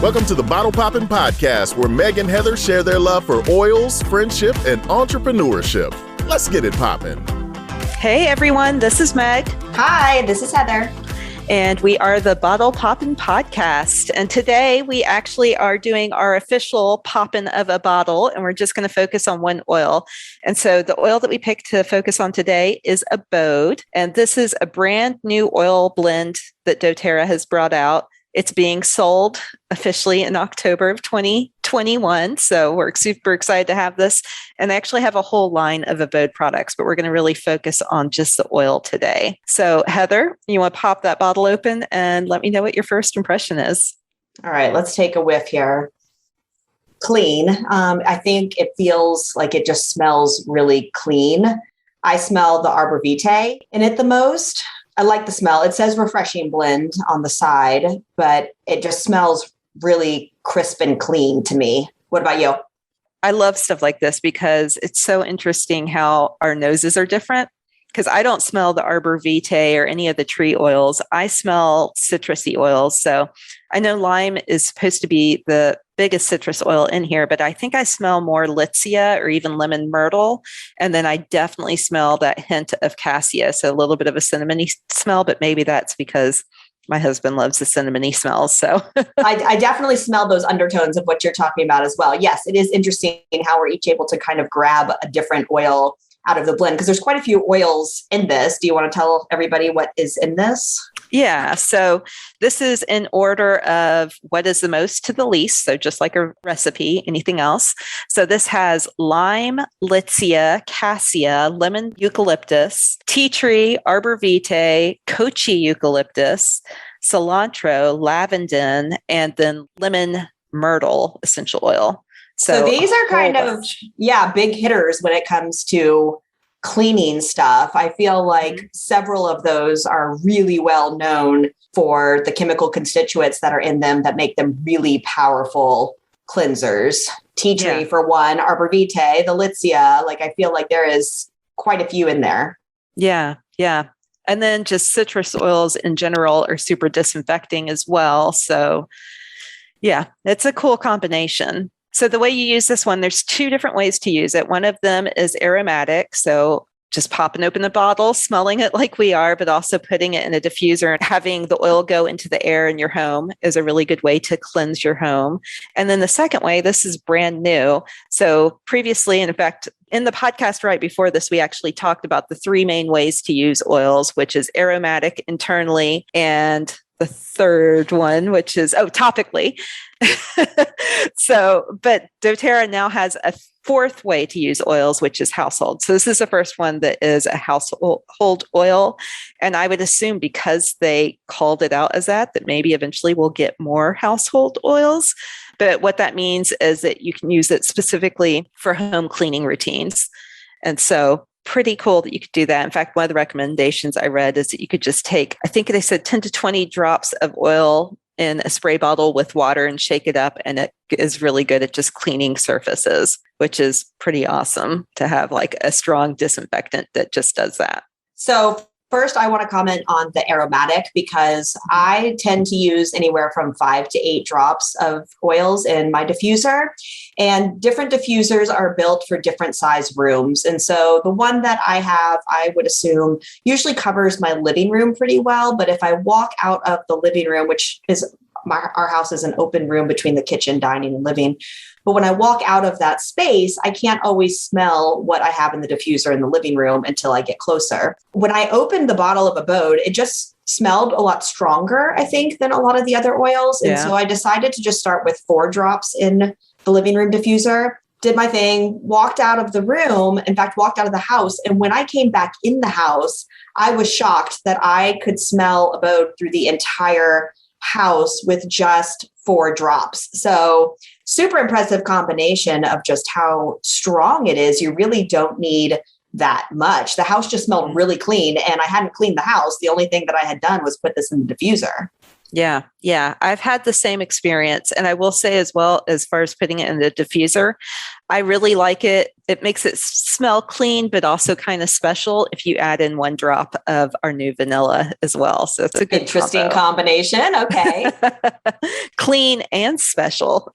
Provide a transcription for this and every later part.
Welcome to the Bottle Poppin' Podcast, where Meg and Heather share their love for oils, friendship, and entrepreneurship. Let's get it poppin'. Hey everyone, this is Meg. Hi, this is Heather. And we are the Bottle Poppin' Podcast. And today we actually are doing our official poppin' of a bottle, and we're just going to focus on one oil. And so the oil that we picked to focus on today is Abode. And this is a brand new oil blend that doTERRA has brought out. It's being sold officially in October of 2021. So we're super excited to have this. And they actually have a whole line of Abode products, but we're going to really focus on just the oil today. So Heather, you want to pop that bottle open and let me know what your first impression is? All right, let's take a whiff here. Clean. I think it feels like it just smells really clean. I smell the arbor vitae in it the most. I like the smell. It says refreshing blend on the side, but it just smells really crisp and clean to me. What about you? I love stuff like this because it's so interesting how our noses are different. Because I don't smell the arbor vitae or any of the tree oils. I smell citrusy oils. So I know lime is supposed to be the biggest citrus oil in here, but I think I smell more Litsea or even lemon myrtle. And then I definitely smell that hint of cassia. So a little bit of a cinnamony smell, but maybe that's because my husband loves the cinnamony smells. So I definitely smell those undertones of what you're talking about as well. Yes, it is interesting how we're each able to kind of grab a different oil out of the blend, because there's quite a few oils in this. Do you want to tell everybody what is in this? Yeah. So this is in order of what is the most to the least. So just like a recipe, anything else. So this has lime, Litsea, cassia, lemon eucalyptus, tea tree, arbor vitae, kochi eucalyptus, cilantro, lavandin, and then lemon myrtle essential oil. So these are kind of, big hitters when it comes to cleaning stuff. I feel like several of those are really well known for the chemical constituents that are in them that make them really powerful cleansers. Tea tree for one, arbor vitae, the Litsea, like I feel like there is quite a few in there. Yeah. Yeah. And then just citrus oils in general are super disinfecting as well. So yeah, it's a cool combination. So the way you use this one, there's two different ways to use it. One of them is aromatic. So just popping open the bottle, smelling it like we are, but also putting it in a diffuser and having the oil go into the air in your home is a really good way to cleanse your home. And then the second way, this is brand new. So previously, and in fact, in the podcast right before this, we actually talked about the three main ways to use oils, which is aromatic internally, and the third one, which is, topically. But doTERRA now has a fourth way to use oils, which is household. So this is the first one that is a household oil. And I would assume because they called it out as that maybe eventually we'll get more household oils. But what that means is that you can use it specifically for home cleaning routines. And so pretty cool that you could do that. In fact, one of the recommendations I read is that you could just take, I think they said 10 to 20 drops of oil in a spray bottle with water and shake it up. And it is really good at just cleaning surfaces, which is pretty awesome to have like a strong disinfectant that just does that. So first, I want to comment on the aromatic because I tend to use anywhere from 5 to 8 drops of oils in my diffuser. And different diffusers are built for different size rooms. And so the one that I have, I would assume usually covers my living room pretty well. But if I walk out of the living room, which is our house is an open room between the kitchen, dining, and living. But when I walk out of that space, I can't always smell what I have in the diffuser in the living room until I get closer. When I opened the bottle of Abode, it just smelled a lot stronger, I think, than a lot of the other oils. And so I decided to just start with 4 drops in the living room diffuser, did my thing, walked out of the room, in fact, walked out of the house. And when I came back in the house, I was shocked that I could smell Abode through the entire house with just 4 drops. So super impressive combination of just how strong it is. You really don't need that much. The house just smelled really clean and I hadn't cleaned the house. The only thing that I had done was put this in the diffuser. Yeah. Yeah. I've had the same experience. And I will say as well, as far as putting it in the diffuser, I really like it. It makes it smell clean, but also kind of special if you add in 1 drop of our new vanilla as well. So it's a good Interesting combination. Okay. Clean and special.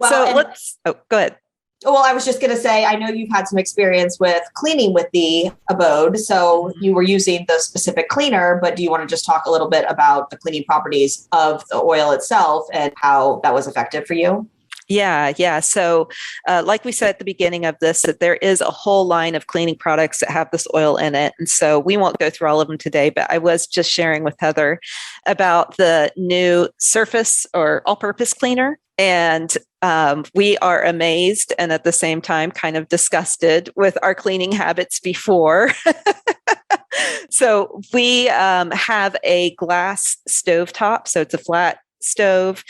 Well, Go ahead. Well, I was just going to say, I know you've had some experience with cleaning with the Abode. So you were using the specific cleaner, but do you want to just talk a little bit about the cleaning properties of the oil itself and how that was effective for you? Yeah. So like we said at the beginning of this, that there is a whole line of cleaning products that have this oil in it. And so we won't go through all of them today, but I was just sharing with Heather about the new surface or all-purpose cleaner. And we are amazed and at the same time kind of disgusted with our cleaning habits before. So we have a glass stovetop. So it's a flat stove,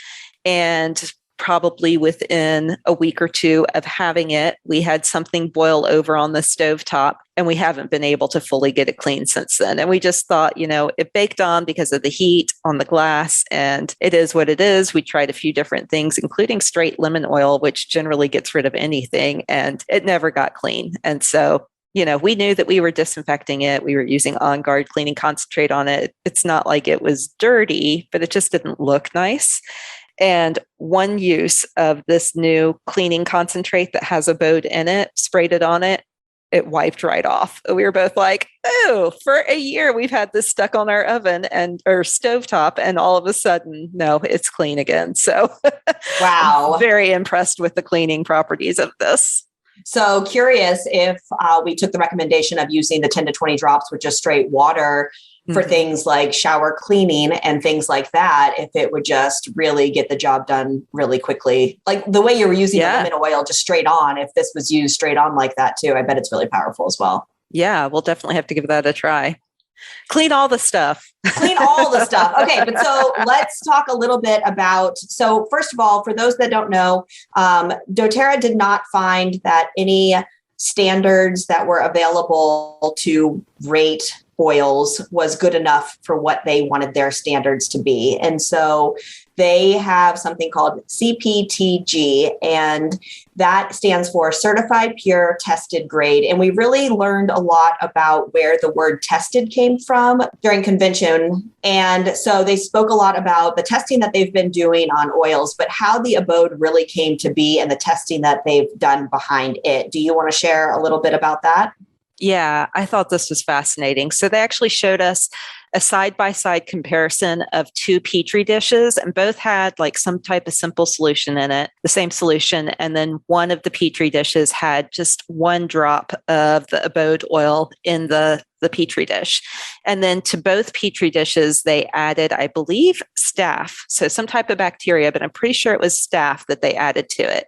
and probably within a week or two of having it, we had something boil over on the stovetop, and we haven't been able to fully get it clean since then. And we just thought, it baked on because of the heat on the glass, and it is what it is. We tried a few different things, including straight lemon oil, which generally gets rid of anything, and it never got clean. And so we knew that we were disinfecting it. We were using On Guard cleaning concentrate on it. It's not like it was dirty, but it just didn't look nice. And one use of this new cleaning concentrate that has Abode in it, sprayed it on it, it wiped right off. We were both like, oh, for a year we've had this stuck on our oven or stovetop, and all of a sudden, no, it's clean again. So wow. I'm very impressed with the cleaning properties of this. So curious if we took the recommendation of using the 10 to 20 drops with just straight water for things like shower cleaning and things like that, if it would just really get the job done really quickly. Like the way you were using the lemon oil just straight on, if this was used straight on like that too, I bet it's really powerful as well. Yeah, we'll definitely have to give that a try. Clean all the stuff. Clean all the stuff. Okay, but so let's talk a little bit about, so first of all, for those that don't know, doTERRA did not find that any standards that were available to rate oils was good enough for what they wanted their standards to be. And so they have something called CPTG, and that stands for Certified Pure Tested Grade. And we really learned a lot about where the word tested came from during convention. And so they spoke a lot about the testing that they've been doing on oils, but how the Abode really came to be and the testing that they've done behind it. Do you want to share a little bit about that? Yeah, I thought this was fascinating. So they actually showed us a side-by-side comparison of 2 Petri dishes, and both had like some type of simple solution in it, the same solution. And then one of the Petri dishes had just 1 drop of the Abode oil in the Petri dish. And then to both Petri dishes, they added, I believe, staph. So some type of bacteria, but I'm pretty sure it was staph that they added to it.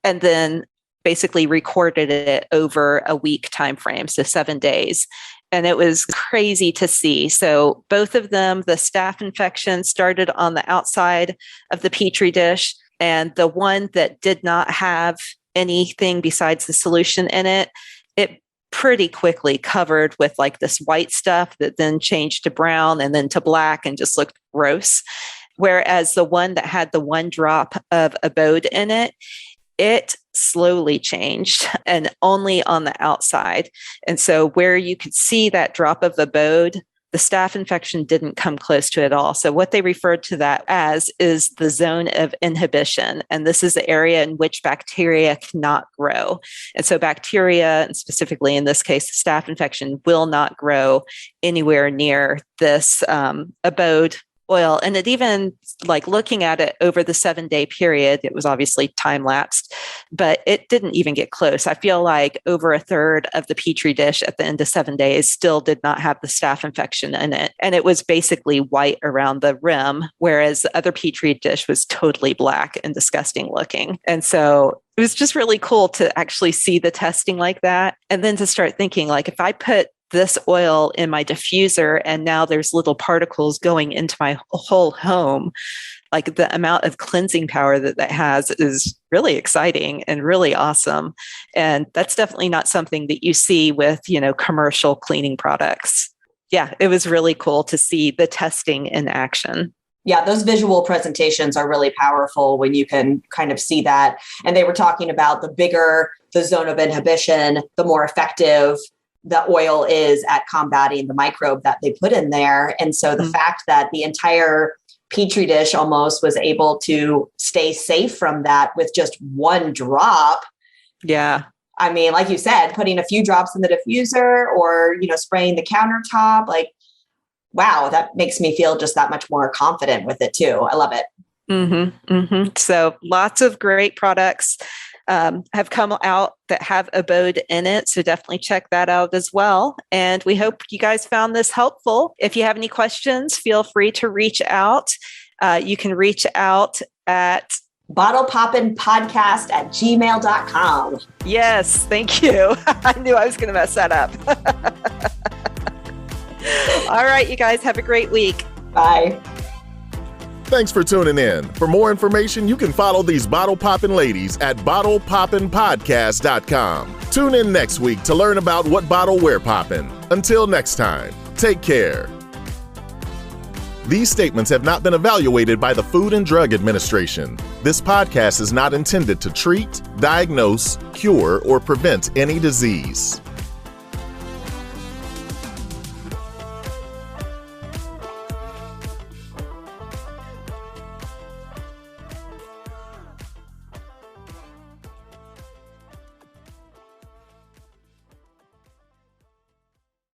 And then basically recorded it over a week time frame, so 7 days. And it was crazy to see. So both of them, the staph infection started on the outside of the Petri dish, and the one that did not have anything besides the solution in it, it pretty quickly covered with like this white stuff that then changed to brown and then to black and just looked gross. Whereas the one that had the 1 drop of Abode in it slowly changed, and only on the outside. And so where you could see that drop of Abode, the staph infection didn't come close to it at all. So what they referred to that as is the zone of inhibition. And this is the area in which bacteria cannot grow. And so bacteria, and specifically in this case, the staph infection, will not grow anywhere near this Abode oil. And it even, like looking at it over the 7-day period, it was obviously time lapsed, but it didn't even get close. I feel like over a third of the Petri dish at the end of 7 days still did not have the staph infection in it. And it was basically white around the rim, whereas the other Petri dish was totally black and disgusting looking. And so it was just really cool to actually see the testing like that. And then to start thinking, like, if I put this oil in my diffuser and now there's little particles going into my whole home, like the amount of cleansing power that has is really exciting and really awesome. And that's definitely not something that you see with, commercial cleaning products. yeah, it was really cool to see the testing in action. Yeah, those visual presentations are really powerful when you can kind of see that. And they were talking about the bigger the zone of inhibition, the more effective the oil is at combating the microbe that they put in there. And so the fact that the entire Petri dish almost was able to stay safe from that with just one drop. Yeah. I mean, like you said, putting a few drops in the diffuser or, spraying the countertop, like, wow, that makes me feel just that much more confident with it too. I love it. Mm-hmm, mm-hmm. So lots of great products have come out that have Abode in it. So definitely check that out as well. And we hope you guys found this helpful. If you have any questions, feel free to reach out. You can reach out at bottlepoppinpodcast@gmail.com. Yes, thank you. I knew I was going to mess that up. All right, you guys have a great week. Bye. Thanks for tuning in. For more information, you can follow these bottle poppin' ladies at bottlepoppinpodcast.com. Tune in next week to learn about what bottle we're poppin'. Until next time, take care. These statements have not been evaluated by the Food and Drug Administration. This podcast is not intended to treat, diagnose, cure, or prevent any disease.